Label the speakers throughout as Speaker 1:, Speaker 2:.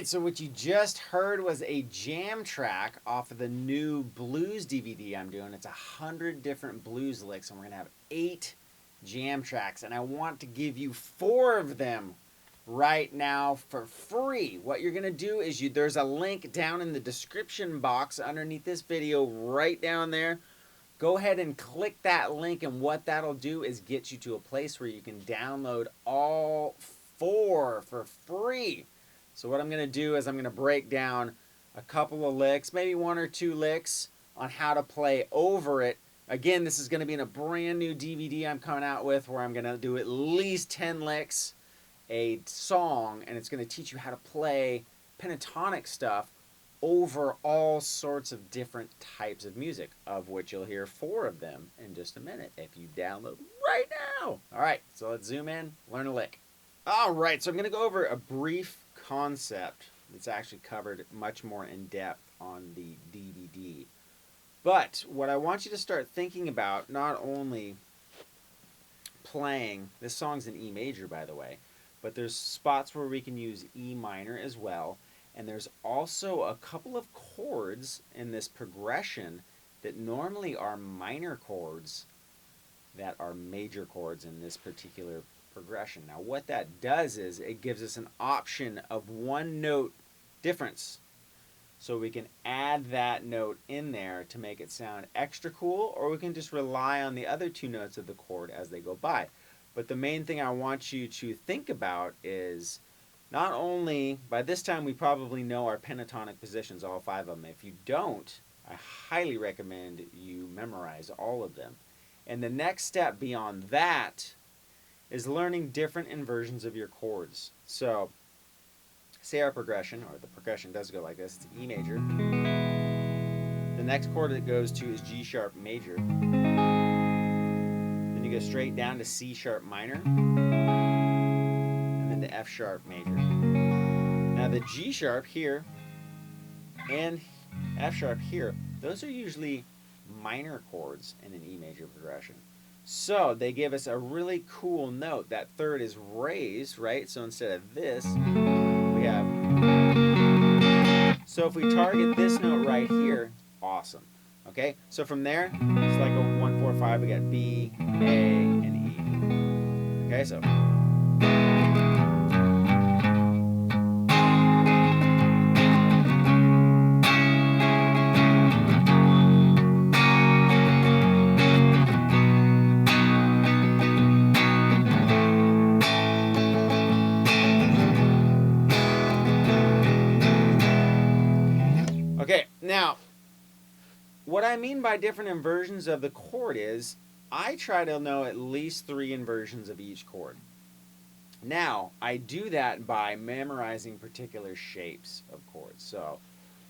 Speaker 1: right, so what you just heard was a jam track off of the new blues DVD I'm doing. It's 100 different blues licks, and we're gonna have 8 jam tracks, and I want to give you 4 of them right now for free. What you're gonna do is there's a link down in the description box underneath this video, right down there. Go ahead and click that link, and what that'll do is get you to a place where you can download all 4 for free. So what I'm going to do is I'm going to break down a couple of licks, maybe 1 or 2 licks on how to play over it. Again, this is going to be in a brand new DVD I'm coming out with, where I'm going to do at least 10 licks a song, and it's going to teach you how to play pentatonic stuff over all sorts of different types of music, of which you'll hear 4 of them in just a minute if you download right now. All right, so let's zoom in, learn a lick. All right, so I'm going to go over a brief concept that's actually covered much more in depth on the DVD. But what I want you to start thinking about, not only playing, this song's in E major, by the way, but there's spots where we can use E minor as well. And there's also a couple of chords in this progression that normally are minor chords that are major chords in this particular progression. Now what that does is it gives us an option of 1 note difference. So we can add that note in there to make it sound extra cool, or we can just rely on the other 2 notes of the chord as they go by. But the main thing I want you to think about is, not only, by this time we probably know our pentatonic positions, all 5 of them. If you don't, I highly recommend you memorize all of them. And the next step beyond that is learning different inversions of your chords. So, say our progression, or the progression does go like this, it's E major. The next chord it goes to is G sharp major. Then you go straight down to C sharp minor, and then to F sharp major. Now the G sharp here and F sharp here, those are usually minor chords in an E major progression. So they give us a really cool note. That third is raised, right? So instead of this, we have. So if we target this note right here, awesome. Okay? So from there, it's like a 1, 4, 5. We got B, A, and E. Okay, so. Okay, now, what I mean by different inversions of the chord is, I try to know at least 3 inversions of each chord. Now, I do that by memorizing particular shapes of chords. So,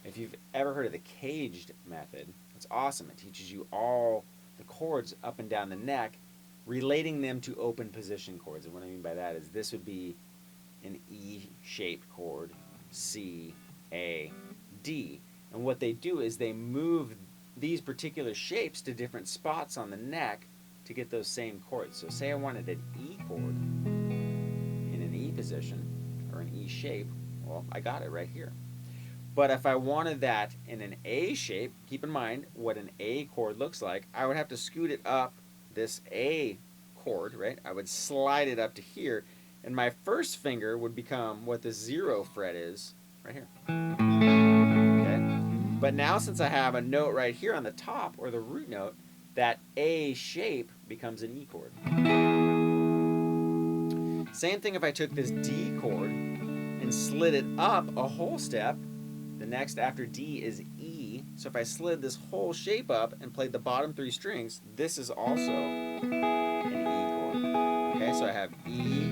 Speaker 1: if you've ever heard of the caged method, it's awesome. It teaches you all the chords up and down the neck, relating them to open position chords. And what I mean by that is, this would be an E-shaped chord, C, A, D. And what they do is they move these particular shapes to different spots on the neck to get those same chords. So say I wanted an E chord in an E position, or an E shape, well, I got it right here. But if I wanted that in an A shape, keep in mind what an A chord looks like, I would have to scoot it up this A chord, right? I would slide it up to here, and my first finger would become what the 0 fret is right here. But now, since I have a note right here on the top, or the root note, that A shape becomes an E chord. Same thing if I took this D chord and slid it up a whole step. The next after D is E. So if I slid this whole shape up and played the bottom 3 strings, this is also an E chord. Okay, so I have E,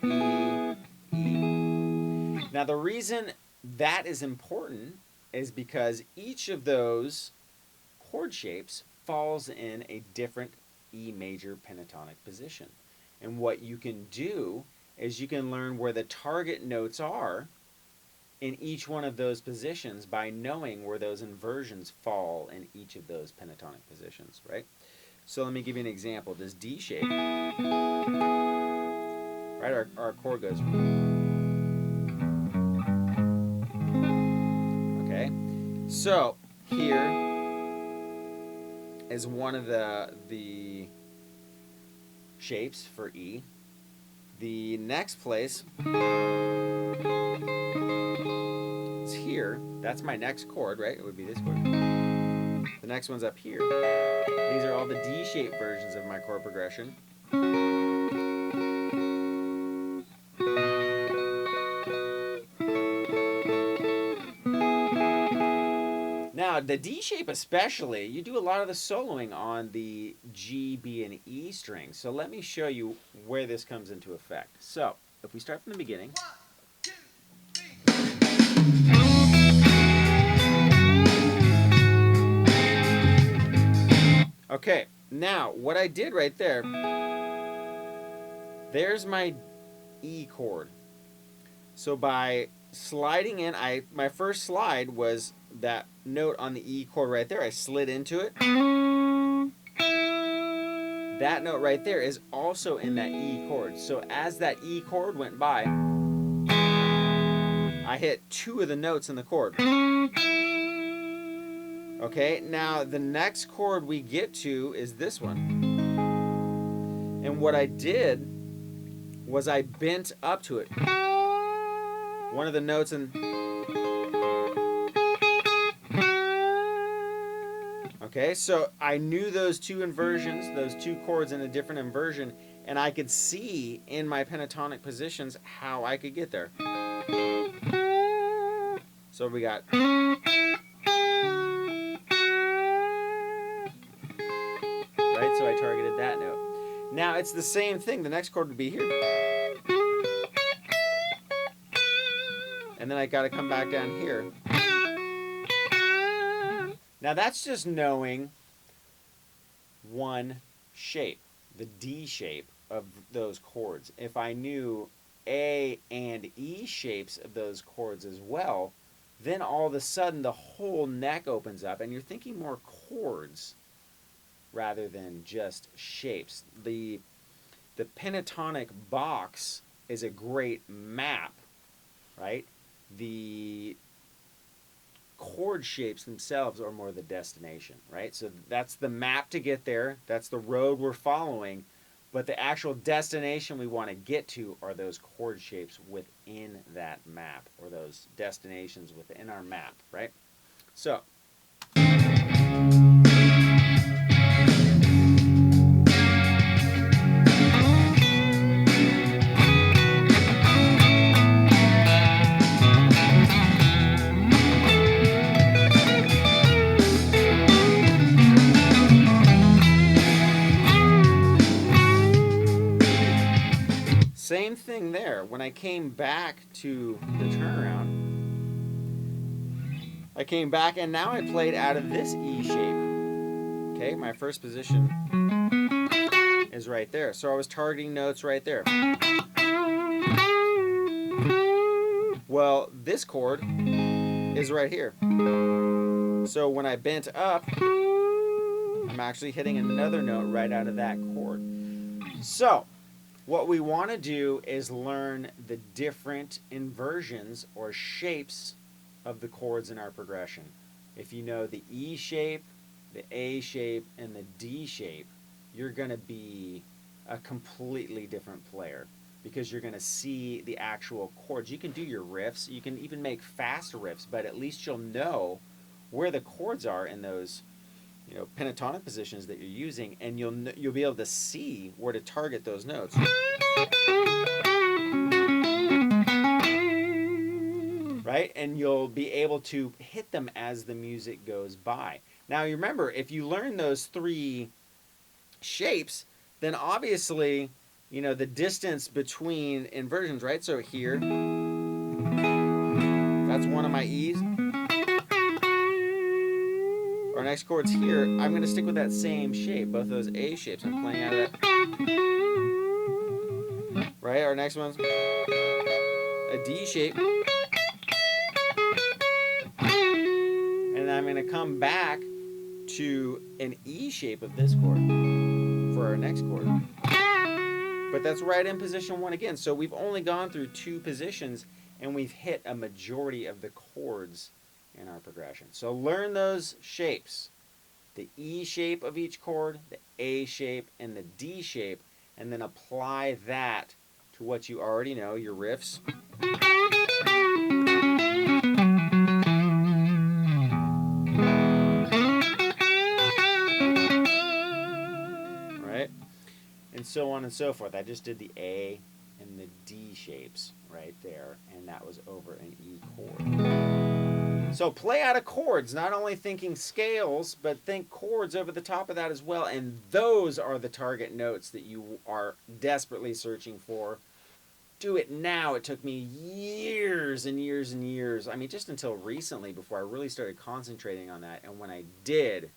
Speaker 1: E, E. Now the reason that is important is because each of those chord shapes falls in a different E major pentatonic position. And what you can do is you can learn where the target notes are in each one of those positions by knowing where those inversions fall in each of those pentatonic positions, right? So let me give you an example. This D shape, right, our chord goes. So here is one of the shapes for E. The next place is here. That's my next chord, right? It would be this chord. The next one's up here. These are all the D-shaped versions of my chord progression. Now, the D shape especially, you do a lot of the soloing on the G, B, and E strings. So let me show you where this comes into effect. So, if we start from the beginning. 1, 2, 3. Okay, now what I did right there, there's my E chord. So by sliding in, my first slide was that note on the E chord right there. I slid into it. That note right there is also in that E chord. So as that E chord went by, I hit 2 of the notes in the chord. Okay, now the next chord we get to is this one. And what I did was I bent up to it. One of the notes in... Okay, so I knew those 2 inversions, those 2 chords in a different inversion, and I could see in my pentatonic positions how I could get there. So we got... Right, so I targeted that note. Now it's the same thing. The next chord would be here. And then I got to come back down here. Now that's just knowing one shape, the D shape of those chords. If I knew A and E shapes of those chords as well, then all of a sudden the whole neck opens up and you're thinking more chords rather than just shapes. The pentatonic box is a great map, right? The chord shapes themselves are more the destination, right? So that's the map to get there. That's the road we're following. But the actual destination we want to get to are those chord shapes within that map, or those destinations within our map, right? So... Same thing there. When I came back to the turnaround, I came back and now I played out of this E shape. Okay, my first position is right there. So I was targeting notes right there. Well, this chord is right here. So when I bent up, I'm actually hitting another note right out of that chord. So what we want to do is learn the different inversions or shapes of the chords in our progression. If you know the E shape, the A shape, and the D shape, you're going to be a completely different player because you're going to see the actual chords. You can do your riffs, you can even make fast riffs, but at least you'll know where the chords are in those, you know, pentatonic positions that you're using, and you'll be able to see where to target those notes. Right? And you'll be able to hit them as the music goes by. Now, you remember, if you learn those 3 shapes, then obviously, you know, the distance between inversions, right? So here, that's one of my E's. Our next chord's here. I'm going to stick with that same shape, both of those A shapes. I'm playing out of that. Right? Our next one's a D shape. And I'm going to come back to an E shape of this chord for our next chord. But that's right in position 1 again. So we've only gone through 2 positions and we've hit a majority of the chords in our progression. So learn those shapes. The E shape of each chord, the A shape, and the D shape, and then apply that to what you already know, your riffs. Right? And so on and so forth. I just did the A and the D shapes right there, and that was over an E chord. So play out of chords, not only thinking scales, but think chords over the top of that as well, and those are the target notes that you are desperately searching for. Do it now. It took me years and years and years. I mean, just until recently before I really started concentrating on that, and when I did,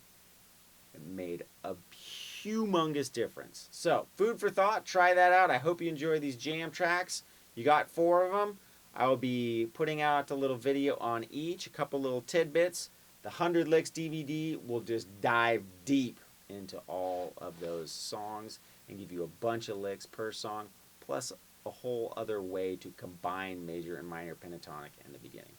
Speaker 1: it made a humongous difference. So, food for thought. Try that out. I hope you enjoy these jam tracks. You got 4 of them. I will be putting out a little video on each, a couple little tidbits. The 100 Licks DVD will just dive deep into all of those songs and give you a bunch of licks per song, plus a whole other way to combine major and minor pentatonic in the beginning.